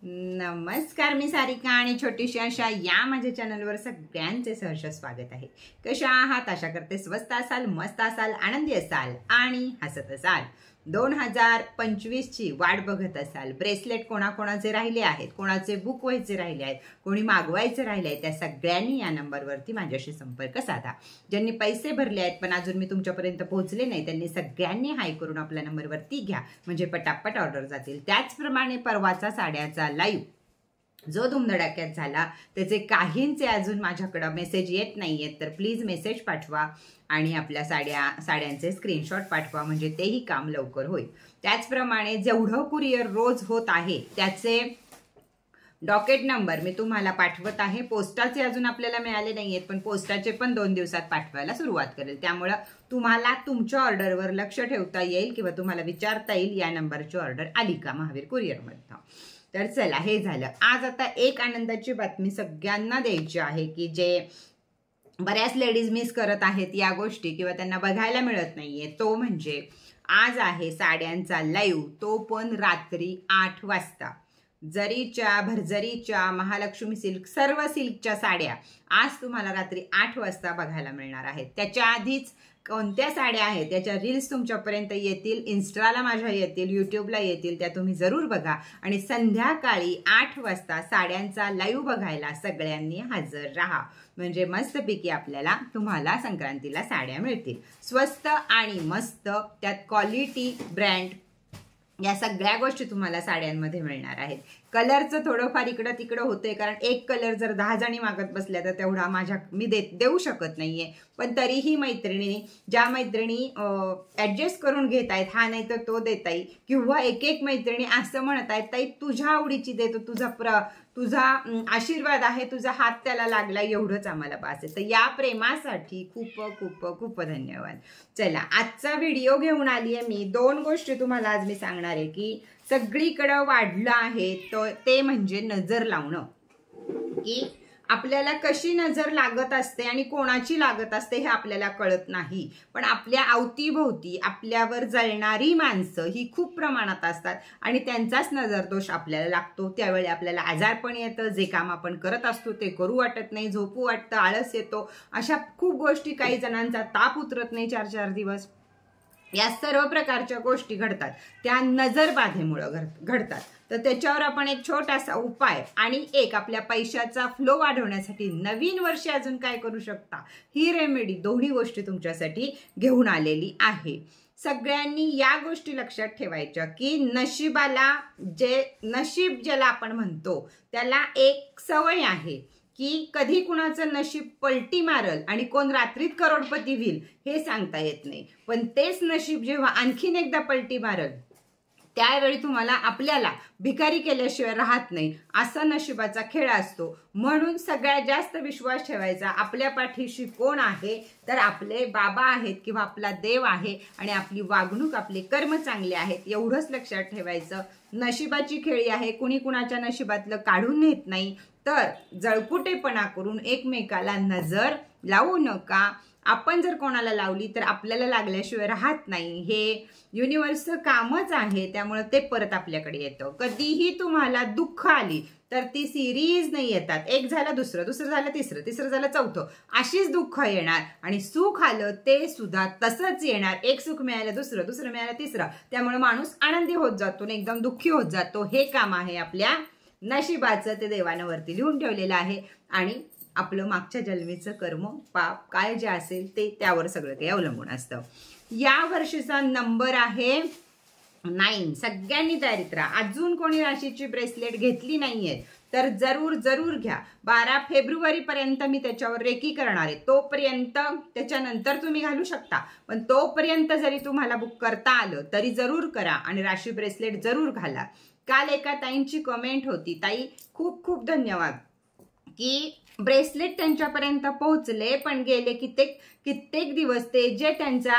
नमस्कार, मी सारिका आणि छोटीशी अशा या माझ्या चॅनलवर सगळ्यांचे सहर्ष स्वागत आहे। कशा आहात? आशा करते स्वस्त असाल, मस्त असाल, आनंदी असाल आणि हसत असाल। 2025 ची वाट बघत असाल। ब्रेसलेट कोणाकोणाचे राहिले आहेत, कोणाचे बुक व्हायचे राहिले आहेत, कोणी मागवायचे राहिले आहेत, त्या सगळ्यांनी या नंबरवरती माझ्याशी संपर्क साधा। ज्यांनी पैसे भरले आहेत पण अजून मी तुमच्यापर्यंत पोहोचले नाही त्यांनी सगळ्यांनी हाय करून आपल्या नंबरवरती घ्या, म्हणजे पटापट ऑर्डर जातील। त्याचप्रमाणे परवाचा साड्याचा लाईव्ह जो धुमधडाक्यात झाला त्याचे काहींचे अजून माझ्याकडे मेसेज येत नाहीयेत, तर प्लीज मेसेज पाठवा आणि आपल्या साड्यांचे स्क्रीनशॉट पाठवा, म्हणजे तेही काम लवकर होईल। त्याचप्रमाणे जेवढं कुरिअर रोज होत आहे त्याचे डॉकेट नंबर मी तुम्हाला पाठवत आहे। पोस्टाचे अजून आपल्याला मिळाले नाहीयेत, पण पोस्टाचे पण 2 दिवसात पाठवायला सुरुवात करेल। त्यामुळे तुम्हाला तुमच्या ऑर्डरवर लक्ष ठेवता येईल किंवा तुम्हाला विचारता येईल या नंबरची ऑर्डर आली का महावीर कुरिअरमधनं। तर चला, हे झालं। आज आता एक आनंदाची बातमी सगळ्यांना द्यायची आहे की जे बऱ्याच लेडीज मिस करत आहेत या गोष्टी किंवा त्यांना बघायला मिळत नाहीये, तो म्हणजे आज आहे साड्यांचा लाईव्ह, तो पण रात्री 8 वाजता। जरीच्या, भरजरीच्या, महालक्ष्मी सिल्क, सर्व सिल्कच्या साड्या आज तुम्हाला रात्री 8 वाजता बघायला मिळणार आहेत। त्याच्या आधीच कोणत्या साड्या आहेत त्याच्या रील्स तुमच्यापर्यंत येतील, इन्स्टाला माझ्या येतील, यूट्यूबला येतील, त्या तुम्ही जरूर बघा। आणि संध्याकाळी 8 वाजता साड्यांचा लाईव्ह बघायला सगळ्यांनी हजर राहा, म्हणजे मस्तपैकी आपल्याला तुम्हाला संक्रांतीला साड्या मिळतील स्वस्त आणि मस्त, त्यात क्वालिटी, ब्रँड, या सगळ्या गोष्टी तुम्हाला साड्यांमध्ये मिळणार आहेत। कलरचं थोडंफार इकडं तिकडं होतंय, कारण एक कलर जर 10 जणी मागत बसल्या तर तेवढा मी देऊ शकत नाहीये। पण तरीही ज्या मैत्रिणी ऍडजस्ट करून घेत आहेत, हा नाही तर तो देताई, किंवा एक मैत्रिणी असं म्हणत आहेत ताई तुझ्या आवडीची देतो, तुझा आशीर्वाद आहे, तुझा हात त्याला लागला, एवढंच आम्हाला पास आहे। तर या प्रेमासाठी खूप खूप खूप धन्यवाद। चला, आजचा व्हिडिओ घेऊन आली आहे मी। 2 गोष्टी तुम्हाला आज मी सांगणार आहे की सगळीकडे वाढलं आहे, ते म्हणजे नजर लावणं, की आपल्याला कशी नजर लागत असते आणि कोणाची लागत असते हे आपल्याला कळत नाही। पण आपल्या अवतीभोवती आपल्यावर जळणारी माणसं ही खूप प्रमाणात असतात आणि त्यांचाच नजरदोष आपल्याला लागतो। त्यावेळी आपल्याला आजारपण येतं, जे काम आपण करत असतो ते करू वाटत नाही, झोपू वाटतं, आळस येतो, अशा खूप गोष्टी, काही जणांचा ताप उतरत नाही 4-4 दिवस। या सर्व प्रकारच्या गोष्टी घडतात त्या नजरबाधेमुळे घडतात। तर त्याच्यावर आपण एक छोटासा उपाय आणि एक आपल्या पैशाचा फ्लो वाढवण्यासाठी नवीन वर्षी अजून काय करू शकता ही रेमेडी, दोन्ही गोष्टी तुमच्यासाठी घेऊन आलेली आहे। सगळ्यांनी या गोष्टी लक्षात ठेवायच्या की नशीब ज्याला आपण म्हणतो त्याला एक सवय आहे की कधी कुणाचं नशीब पलटी मारल आणि कोण रात्रीत करोडपती होईल हे सांगता येत नाही। पण तेच नशीब जेव्हा आणखीन एकदा पलटी मारल त्यावेळी आपल्याला भिकारी केल्याशिवाय राहत नाही, असा नशिबाचा खेळ असतो। म्हणून सगळ्यात जास्त विश्वास ठेवायचा आपल्या पाठीशी कोण आहे, तर आपले बाबा आहेत किंवा आपला देव आहे आणि आपली वागणूक, आपले कर्म चांगले आहेत, एवढंच लक्षात ठेवायचं। नशिबाची खेळी आहे, कुणी कुणाच्या नशिबातलं काढून नेत नाही, तर जळकुटेपणा करून एकमेकाला नजर लावू नका। आपण जर कोणाला लावली तर आपल्याला लागल्याशिवाय राहत नाही, हे युनिव्हर्सचं कामच आहे। त्यामुळे ते परत आपल्याकडे येतं। कधीही तुम्हाला दुःख आली तर ती सिरीज नाही येतात, एक झालं दुसरं, दुसरं झालं तिसरं, तिसरं झालं चौथं, अशीच दुःख येणार। आणि सुख आलं ते सुद्धा तसंच येणार, एक सुख मिळालं दुसरं, दुसरं मिळालं तिसरं, त्यामुळे माणूस आनंदी होत जातो आणि एकदम दुःखी होत जातो। हे काम आहे आपल्या नशिबाचं, ते देवानं वरती लिहून ठेवलेलं आहे आणि आपलं मागच्या जन्मीचं कर्म, पाप काय जे असेल ते त्यावर सगळं काही अवलंबून असतं। या वर्षीचा नंबर आहे 9। सगळ्यांनी तयारीत राहा। अजून कोणी राशीची ब्रेसलेट घेतली नाहीये तर जरूर जरूर घ्या। 12 फेब्रुवारी पर्यंत मी त्याच्यावर रेकी करणार आहे, तोपर्यंत, त्याच्यानंतर तुम्ही घालू शकता, पण तोपर्यंत जरी तुम्हाला बुक करता आलं तरी जरूर करा आणि राशी ब्रेसलेट जरूर घाला। काल एका ताईंची कमेंट होती, ताई खूप खूप धन्यवाद की ब्रेसलेट त्यांच्यापर्यंत पोहोचले, पण गेले कित्येक दिवस ते जे त्यांच्या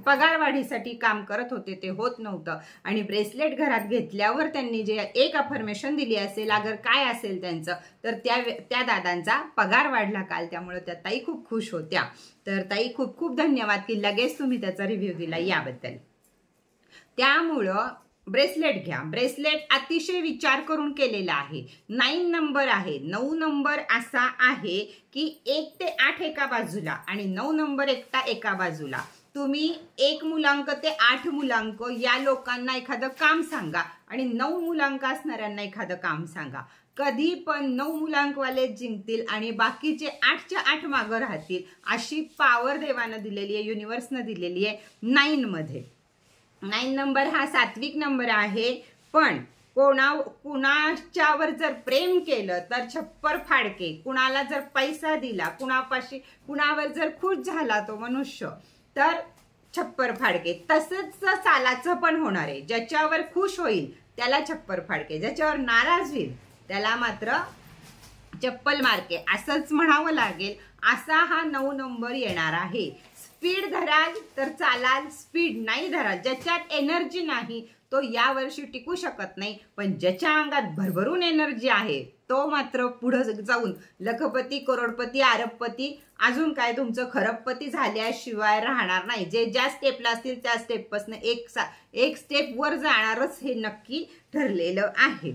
पगारवाढीसाठी काम करत होते ते होत नव्हतं आणि ब्रेसलेट घरात घेतल्यावर त्यांनी जे एक अफर्मेशन दिली असेल, अगर काय असेल त्यांचं, तर त्या दादांचा पगार वाढला काल, त्यामुळे त्या ताई खूप खुश होत्या। तर ताई खूप खूप धन्यवाद की लगेच तुम्ही त्याचा रिव्ह्यू दिला याबद्दल। त्यामुळं ब्रेसलेट घ्या. ब्रेसलेट अतिशय विचार करून केलेला आहे. 9 नंबर आहे. 9 नंबर असा आहे की 1 ते 8 एका बाजूला आणि 9 नंबर एकटा एका बाजूला. तुम्ही 1 मुलांक ते 8 मुलांक या लोकांना एखादं काम सांगा आणि 9 मुलांक असणाऱ्यांना एखादं काम सांगा. कधी पण 9 मुलांकवाले जिंकतील आणि बाकीचे 8च्या 8 मागं राहतील. अशी पावर देवानं दिलेली आहे, युनिव्हर्सनं दिलेली आहे 9 मध्ये. 9 नंबर हा सात्विक नंबर आहे. पण कुणाच्यावर जर प्रेम केलं तर छप्पर फाडके. कुणाला जर पैसा दिला, कुणावर जर खुश झाला तो मनुष्य तर छप्पर फाडके. तसंच सालाचं पण होणार आहे. ज्याच्यावर खुश होईल त्याला छप्पर फाडके, ज्याच्यावर नाराज होईल त्याला मात्र चप्पल मारके असंच म्हणावं लागेल. असा हा 9 नंबर येणार आहे. स्पीड धराल तर चालाल, स्पीड नाही धराल, ज्याच्यात एनर्जी नाही तो यावर्षी टिकू शकत नाही. पण ज्याच्या अंगात भरभरून एनर्जी आहे तो मात्र पुढे जाऊन लखपती, करोडपती, अरबपती, अजून काय तुमचं खरबपती झाल्याशिवाय राहणार नाही. जे ज्या स्टेपला असतील त्या स्टेपपासून एक स्टेप वर जाणारच हे नक्की ठरलेलं आहे.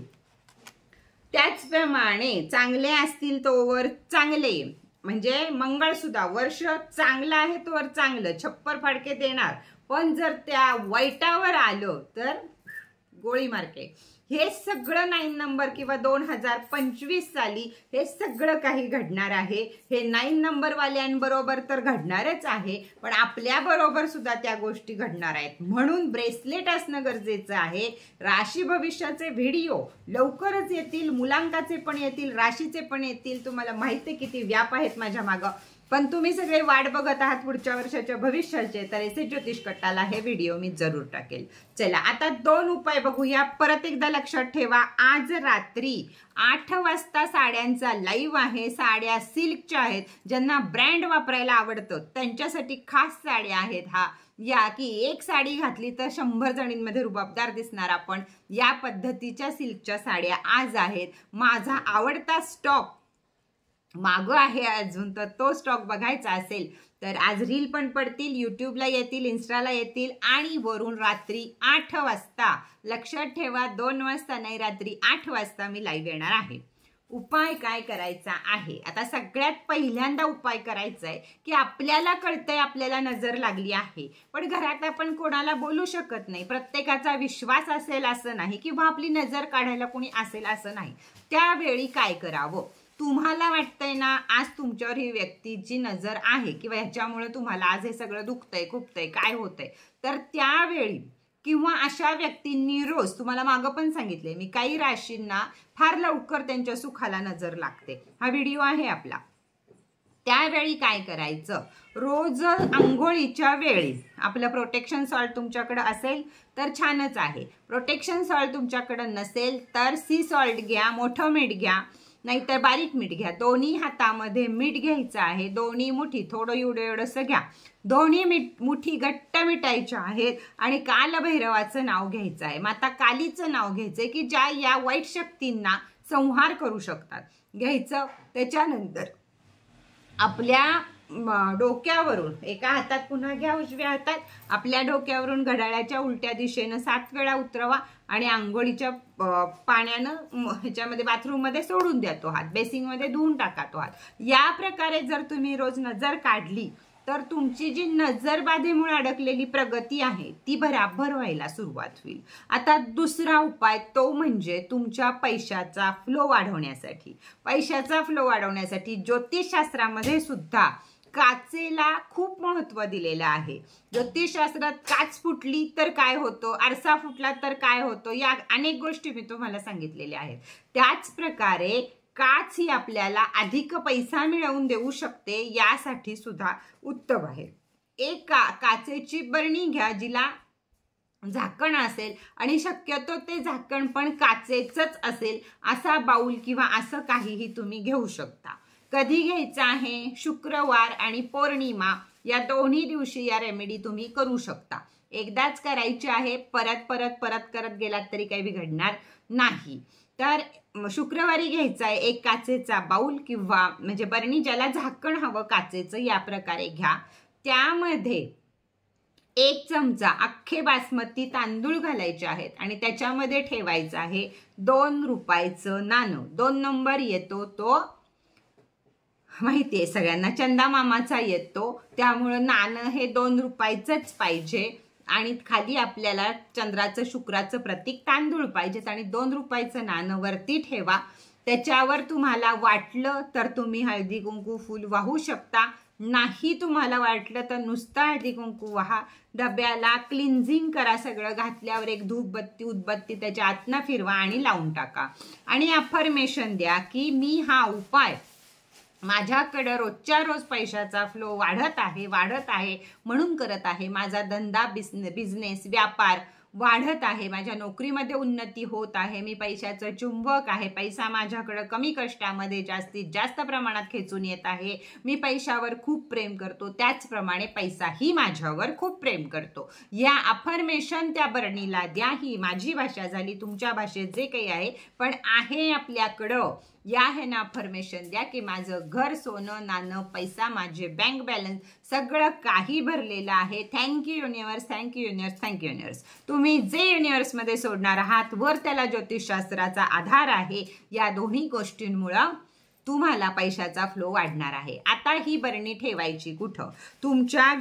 त्याचप्रमाणे चांगले असतील तोवर चांगले, म्हणजे मंगळसुद्धा वर्ष चांगलं आहे तोवर चांगलं छप्पर फाडके देणार. पण जर त्या वाईटावर आलं तर गोळी मारके. हे सगळं 9 नंबर किंवा 2025 साली हे सगळं काही घडणार आहे. हे 9 नंबर वाल्यांबरोबर तर घडणारच आहे, पण आपल्या बरोबर सुद्धा त्या गोष्टी घडणार आहेत. म्हणून ब्रेसलेट असणं गरजेचं आहे. राशी भविष्याचे व्हिडिओ लवकरच येतील, मुलांकाचे पण येतील, राशीचे पण येतील. तुम्हाला माहिती आहे किती व्याप आहेत माझ्या मागं, पण तुम्ही सगळे वाट बघत आहात पुढच्या वर्षाच्या भविष्याचे, तर एसे ज्योतिष कट्टाला हे व्हिडिओ मी जरूर टाकेल. चला आता 2 उपाय बघूया. परत एकदा लक्षात ठेवा, आज रात्री 8 वाजता साड्यांचा लाईव्ह आहे. साड्या सिल्कच्या आहेत. ज्यांना ब्रँड वापरायला आवडतं त्यांच्यासाठी खास साड्या आहेत. या की एक साडी घातली तर 100 जणींमध्ये रुबाबदार दिसणार आपण. या पद्धतीच्या सिल्कच्या साड्या आज आहेत. माझा आवडता स्टॉक मागं आहे अजून, तर तो स्टॉक बघायचा असेल तर आज रील पण पडतील, यूट्यूबला येतील, इन्स्टाला येतील आणि वरून रात्री 8 वाजता, लक्षात ठेवा 2 वाजता नाही, रात्री 8 वाजता मी लाईव्ह येणार आहे. उपाय काय करायचा आहे? आता सगळ्यात पहिल्यांदा उपाय करायचा आहे की आपल्याला कळतंय आपल्याला नजर लागली आहे, पण घरात आपण कोणाला बोलू शकत नाही. प्रत्येकाचा विश्वास असेल असं नाही किंवा आपली नजर काढायला कोणी असेल असं नाही. त्यावेळी काय करावं? तुम्हाला वाटतंय ना आज तुमच्यावर ही व्यक्तीची नजर आहे किंवा ह्याच्यामुळे तुम्हाला आज हे सगळं दुखतंय, खुपतंय, काय होतंय, तर त्यावेळी किंवा अशा व्यक्तींनी रोज, तुम्हाला मागं पण सांगितले मी, काही राशींना फार लवकर त्यांच्या सुखाला नजर लागते. हा व्हिडिओ आहे आपला. त्यावेळी काय करायचं? रोज आंघोळीच्या वेळी आपलं प्रोटेक्शन सॉल्ट तुमच्याकडे असेल तर छानच आहे. प्रोटेक्शन सॉल्ट तुमच्याकडे नसेल तर सी सॉल्ट घ्या, मोठं मीठ घ्या, नाहीतर बारीक मीठ घ्या. दोन्ही हातामध्ये मीठ घ्यायचं आहे. दोन्ही मुठी, थोडं एवढंसं घ्या. दोन्ही मुठी घट्ट मिटायच्या आहेत आणि कालभैरवाचं नाव घ्यायचं आहे. माता कालीचं नाव घ्यायचंय की ज्या या वाईट शक्तींना संहार करू शकतात, घ्यायचं. त्याच्यानंतर आपल्या डोक्यावरून, एका हातात पुन्हा घ्या, उजव्या हातात आपल्या डोक्यावरून घड्याळाच्या उलट्या दिशेनं 7 वेळा उतरवा आणि आंघोळीच्या पाण्यानं ह्याच्यामध्ये बाथरूममध्ये सोडून द्या तो हात, बेसिंगमध्ये धुवून टाका तो हात. या प्रकारे जर तुम्ही रोज नजर काढली तर तुमची जी नजरबाधेमुळे अडकलेली प्रगती आहे ती भराभर व्हायला सुरुवात होईल. आता दुसरा उपाय तो म्हणजे तुमच्या पैशाचा फ्लो वाढवण्यासाठी. पैशाचा फ्लो वाढवण्यासाठी ज्योतिषशास्त्रामध्ये सुद्धा काचेला खूप महत्व दिलेलं आहे. ज्योतिषशास्त्रात काच फुटली तर काय होतं, आरसा फुटला तर काय होतं, या अनेक गोष्टी मी तुम्हाला सांगितलेल्या आहेत. त्याच प्रकारे काच ही आपल्याला अधिक पैसा मिळवून देऊ शकते, यासाठी सुद्धा उत्तम आहे. एक काचेची बरणी घ्या जिला झाकण असेल आणि शक्यतो ते झाकण पण काचेचंच असेल असा बाउल किंवा असं काहीही तुम्ही घेऊ शकता. कधी घ्यायचं आहे? शुक्रवार आणि पौर्णिमा या दोन्ही दिवशी या रेमेडी तुम्ही करू शकता. एकदाच करायची आहे, परत करत गेलात तरी काही बिघडणार नाही. तर शुक्रवारी घ्यायचा आहे एक काचेचा बाउल किंवा म्हणजे बरणी, ज्याला झाकण हवं काचेचं, या प्रकारे घ्या. त्यामध्ये 1 चमचा अख्खे बासमती तांदूळ घालायचे आहेत आणि त्याच्यामध्ये ठेवायचं आहे 2 रुपयाचं नाणं. 2 नंबर येतो तो माहितीये सगळ्यांना, चंदा मामाचा येतो, त्यामुळं नाणं हे 2 रुपयाचंच पाहिजे आणि खाली आपल्याला चंद्राचं शुक्राचं प्रतीक तांदूळ पाहिजेत आणि 2 रुपयाचं नाणं वरती ठेवा. त्याच्यावर तुम्हाला वाटलं तर तुम्ही हळदी कुंकू फूल वाहू शकता, नाही तुम्हाला वाटलं तर नुसतं हळदी कुंकू वाहा. डब्याला क्लिन्झिंग करा, सगळं घातल्यावर एक धूपबत्ती उदबत्ती त्याच्या आतनं फिरवा आणि लावून टाका आणि अफर्मेशन द्या की मी हा उपाय माझ्याकडं रोजच्या रोज पैशाचा फ्लो वाढत आहे म्हणून करत आहे. माझा धंदा बिझनेस व्यापार वाढत आहे, माझ्या नोकरीमध्ये उन्नती होत आहे, मी पैशाचं चुंबक आहे, पैसा माझ्याकडं कमी कष्टामध्ये जास्तीत जास्त प्रमाणात खेचून येत आहे, मी पैशावर खूप प्रेम करतो, त्याचप्रमाणे पैसाही माझ्यावर खूप प्रेम करतो. या अफर्मेशन त्या बरणीला द्या. ही माझी भाषा झाली, तुमच्या भाषेत जे काही आहे पण आहे आपल्याकडं. या है ना अफर्मेशन द्या की माझं घर, सोनं, नाणं, पैसा, माझे बँक बॅलन्स सगळं काही भरलेलं आहे. Thank you universe, thank you universe, thank you universe. तुम्ही जे युनिव्हर्समध्ये सोडणार आहात वर त्याला ज्योतिषशास्त्राचा आधार आहे. या दोन्ही गोष्टींमुळं तुम्हाला पैशाचा फ्लो वाढणार आहे. आता ही बरणी ठेवायची कुठं? तुमच्या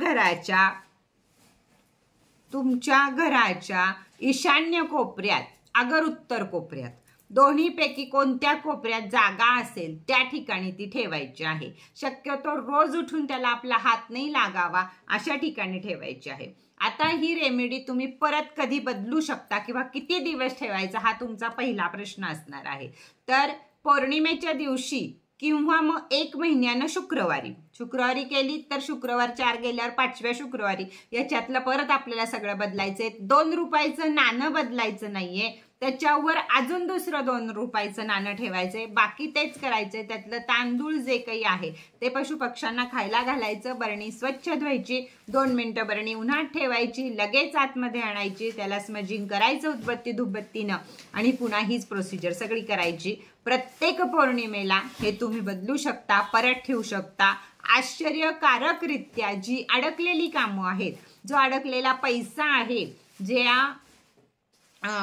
घराच्या ईशान्य कोपऱ्यात अगर उत्तर कोपऱ्यात, दोन्हीपैकी कोणत्या कोपऱ्यात जागा असेल त्या ठिकाणी ती ठेवायची आहे. शक्यतो रोज उठून त्याला आपला हात नाही लागावा अशा ठिकाणी ठेवायची आहे. आता ही रेमेडी तुम्ही परत कधी बदलू शकता किंवा किती दिवस ठेवायचा हा तुमचा पहिला प्रश्न असणार आहे. तर पौर्णिमेच्या दिवशी किंवा मग 1 महिन्यानं शुक्रवारी केली तर शुक्रवार 4 गेल्यावर 5व्या शुक्रवारी याच्यातलं परत आपल्याला सगळं बदलायचंय. 2 रुपयाचं नाणं बदलायचं नाहीये, त्याच्यावर अजून दुसरं 2 रुपयाचं नाणं ठेवायचंय. बाकी तेच करायचंय. त्यातलं तांदूळ जे काही आहे ते पशुपक्ष्यांना खायला घालायचं. बरणी स्वच्छ धुवायची, 2 मिनिटं बरणी उन्हात ठेवायची, लगेच आतमध्ये आणायची, त्याला स्मजिंग करायचं उदबत्ती धूपबत्तीनं आणि पुन्हा हीच प्रोसिजर सगळी करायची. प्रत्येक पौर्णिमेला हे तुम्ही बदलू शकता, परत ठेवू शकता. आश्चर्यकारकरित्या जी अडकलेली कामं आहेत, जो अडकलेला पैसा आहे, ज्या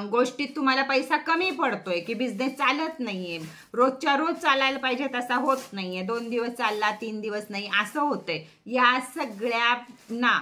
गोष्टीत तुम्हाला पैसा कमी पडतोय की बिझनेस चालत नाहीये, रोजच्या रोज चालायला पाहिजे तसा होत नाहीये, 2 दिवस चालला 3 दिवस नाही असं होतंय, या सगळ्यांना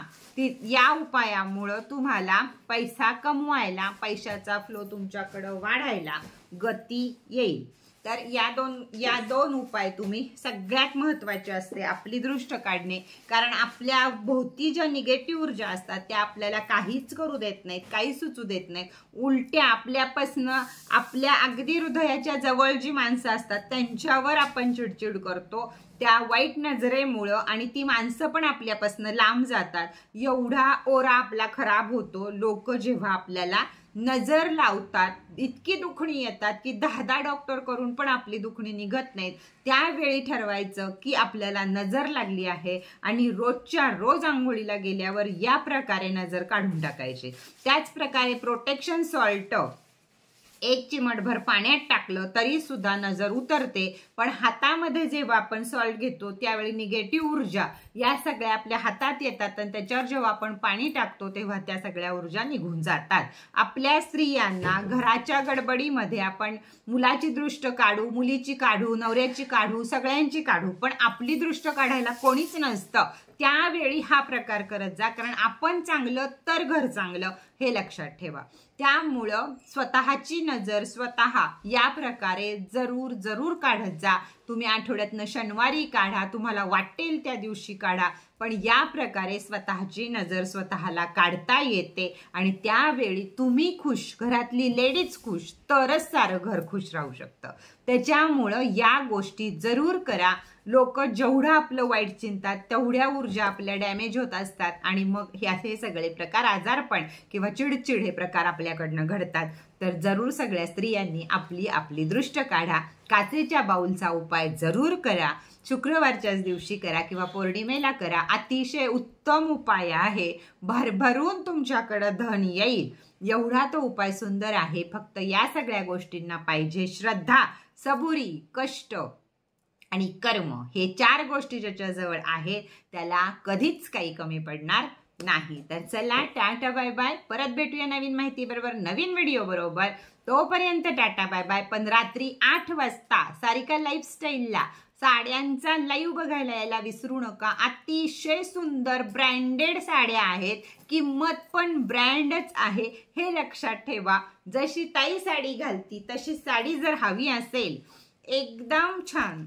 या उपायामुळं तुम्हाला पैसा कमवायला, पैशाचा फ्लो तुमच्याकडं वाढायला गती येईल. तर या दोन उपाय तुम्ही, सगळ्यात महत्त्वाचे असते आपली दृष्ट काढणे. कारण आपल्या भोवती ज्या निगेटिव्ह ऊर्जा असतात त्या आपल्याला काहीच करू देत नाहीत, काही सुचू देत नाहीत. उलट्या आपल्यापासनं आपल्या अगदी हृदयाच्या जवळ जी माणसं असतात त्यांच्यावर आपण चिडचिड करतो त्या वाईट नजरेमुळं, आणि ती माणसं पण आपल्यापासनं लांब जातात. एवढा ओरा आपला खराब होतो. लोक जेव्हा आपल्याला नजर लावतात, इतकी दुखणी येतात की 10 डॉक्टर करून पण आपली दुखणी निघत नाहीत. त्यावेळी ठरवायचं की आपल्याला नजर लागली आहे आणि रोजच्या रोज आंघोळीला गेल्यावर या प्रकारे नजर काढून टाकायची. त्याच प्रकारे प्रोटेक्शन सॉल्ट 1 चिमटभर पाण्यात टाकलं तरी सुद्धा नजर उतरते. पण हातामध्ये जेव्हा आपण सॉल्ट घेतो त्यावेळी निगेटिव्ह ऊर्जा या सगळ्या आपल्या हातात येतात आणि त्याच्यावर जेव्हा आपण पाणी टाकतो तेव्हा त्या सगळ्या ऊर्जा निघून जातात. आपल्या स्त्रियांना घराच्या गडबडीमध्ये आपण मुलाची दृष्ट काढू, मुलीची काढू, नवऱ्याची काढू, सगळ्यांची काढू, पण आपली दृष्ट काढायला कोणीच नसतं. त्यावेळी हा प्रकार करत जा, कारण आपण चांगलं तर घर चांगलं हे लक्षात ठेवा. त्यामुळं स्वतःची नजर स्वतः या प्रकारे जरूर काढत जा. तुम्ही आठवड्यातनं शनिवारी काढा, तुम्हाला वाटेल त्या दिवशी काढा, पण या प्रकारे स्वतःची नजर स्वतःला काढता येते आणि त्यावेळी तुम्ही खुश, घरातली लेडीज खुश, तरच सारं घर खुश राहू शकतं. त्याच्यामुळं या गोष्टी जरूर करा. लोक जेवढं आपलं वाईट चिंतात तेवढ्या ऊर्जा आपल्या डॅमेज होत असतात आणि मग हे सगळे प्रकार, आजारपण किंवा चिडचिड हे प्रकार आपल्याकडनं घडतात. तर जरूर सगळ्या स्त्रियांनी आपली दृष्ट काढा. काचेच्या बाऊलचा उपाय जरूर करा. शुक्रवारच्याच दिवशी करा किंवा पौर्णिमेला करा. अतिशय उत्तम उपाय आहे. भरभरून तुमच्याकडं धन येईल एवढा तो उपाय सुंदर आहे. फक्त या सगळ्या गोष्टींना पाहिजे श्रद्धा, सबुरी, कष्ट आणि कर्म. हे 4 गोष्टी ज्याच्याजवळ आहेत त्याला कधीच काही कमी पडणार नाही. तर चला टाटा बाय बाय. परत भेटूया नवीन माहिती बरोबर, नवीन व्हिडिओ बरोबर. तोपर्यंत टाटा बाय बाय. पण रात्री 8 वाजता सारिका लाईफस्टाईलला साड्यांचा लाईव्ह बघायला यायला विसरू नका. अतिशय सुंदर ब्रँडेड साड्या आहेत, किंमत पण ब्रँडच आहे हे लक्षात ठेवा. जशी ताई साडी घालती तशी साडी जर हवी असेल, एकदम छान,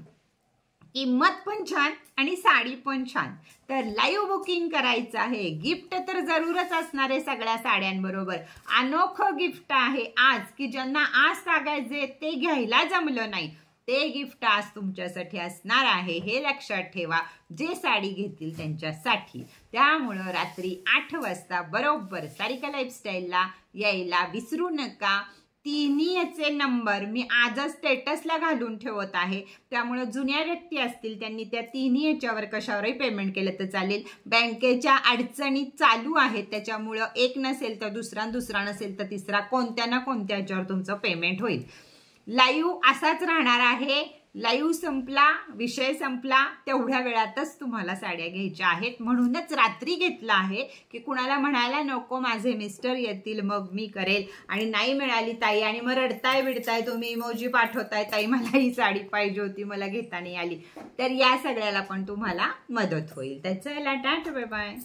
किंमत पण छान आणि साडी पण छान, तर लाईव्ह बुकिंग करायचं आहे. गिफ्ट तर जरूरच असणार आहे सगळ्या साड्यांबरोबर. अनोखं गिफ्ट आहे आज, की ज्यांना आज सांगायचे ते घ्यायला जमलं नाही, ते गिफ्ट आज तुमच्यासाठी असणार आहे हे लक्षात ठेवा, जे साडी घेतील त्यांच्यासाठी. त्यामुळं रात्री 8 वाजता बरोबर सारिका लाईफस्टाईलला यायला विसरू नका. तिन्हीचे नंबर मी आजच स्टेटसला घालून ठेवत आहे, त्यामुळे जुन्या व्यक्ती असतील त्यांनी त्या तिन्ही याच्यावर कशावरही पेमेंट केलं तर चालेल. बँकेच्या अडचणी चालू आहेत, त्याच्यामुळं एक नसेल तर दुसरा, दुसरा नसेल तर तिसरा, कोणत्या ना कोणत्या याच्यावर तुमचं पेमेंट होईल. लाईव्ह असाच राहणार आहे. लाईव्ह संपला, विषय संपला, तेवढ्या वेळातच तुम्हाला साड्या घ्यायच्या आहेत. म्हणूनच रात्री घेतला आहे, की कुणाला म्हणायला नको माझे मिस्टर येतील मग मी करेल आणि नाही मिळाली ताई आणि मग रडताय बिडताय तुम्ही, इमोजी पाठवताय ताई मला ही साडी पाहिजे होती मला घेता नाही आली, तर या सगळ्याला पण तुम्हाला मदत होईल. तर चला टाटा बाय बाय.